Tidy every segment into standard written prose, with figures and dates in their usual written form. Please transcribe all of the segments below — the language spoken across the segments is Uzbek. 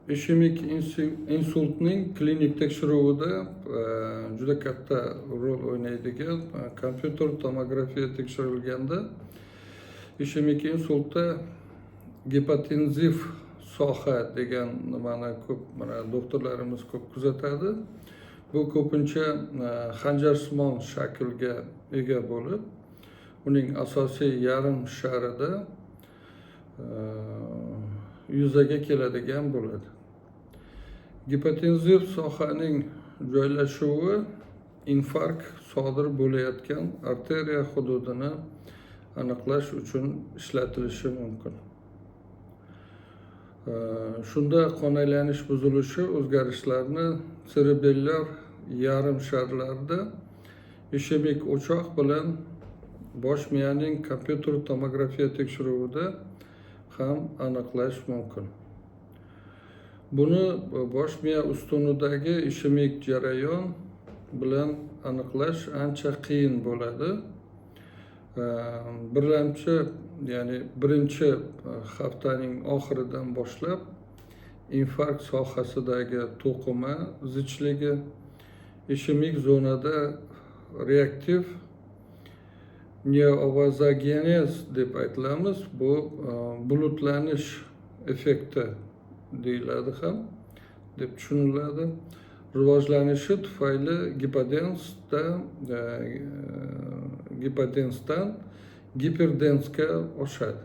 ishemik insultning klinik tekshiruvida juda katta rol o'ynaydigan kompyuter tomografiya tekshirilganda ishemik insultda gipotenziv soha degan nimani ko'p doktorlarimiz ko'p kuzatadi. Bu ko'pincha xanjarsimon shaklga ega bo'lib, uning asosiy yarim sharida yuzaga keladigan bo'ladi. Gipotenziv sohaning joylashuvi infarkt sodir bo'layotgan arteriya hududini aniqlash uchun ishlatilishi mumkin. Shunda qon aylanish buzilishi o'zgarishlarni serebellar yarim sharlarda ishemik o'choq bilan bosh miyaning kompyuter tomografiya tekshiruvida ham aniqlash mumkin. Buni bosh miya ustunidagi ishemik jarayon bilan aniqlash ancha qiyin bo'ladi. Birinchi haftaning oxiridan boshlab infarkt sohasidagi to'qima zichligi, ishemik zonada reaktiv neovazogenez deb aytilamiz. Bu bulutlanish effekti deyiladi ham, deb tushuniladi. Rivojlanishi tufayli gipodensdan giperdensga oshadi.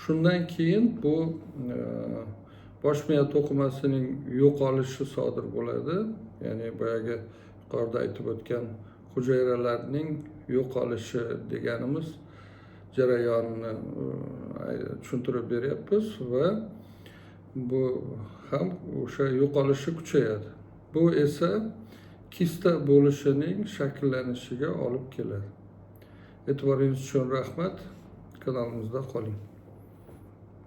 Shundan keyin bu bosh miya to'qimasining yo'qolishi sodir bo'ladi. Ya'ni boyagi yuqorida aytib o'tgan hujayralarning yo'qolishi deganimiz jarayonini tushuntirib beryapmiz va bu ham o'sha yo'qolishi kuchayadi. Bu esa kista bo'lishining shakllanishiga olib keladi. E'tiboringiz uchun rahmat. Kanalimizda qoling.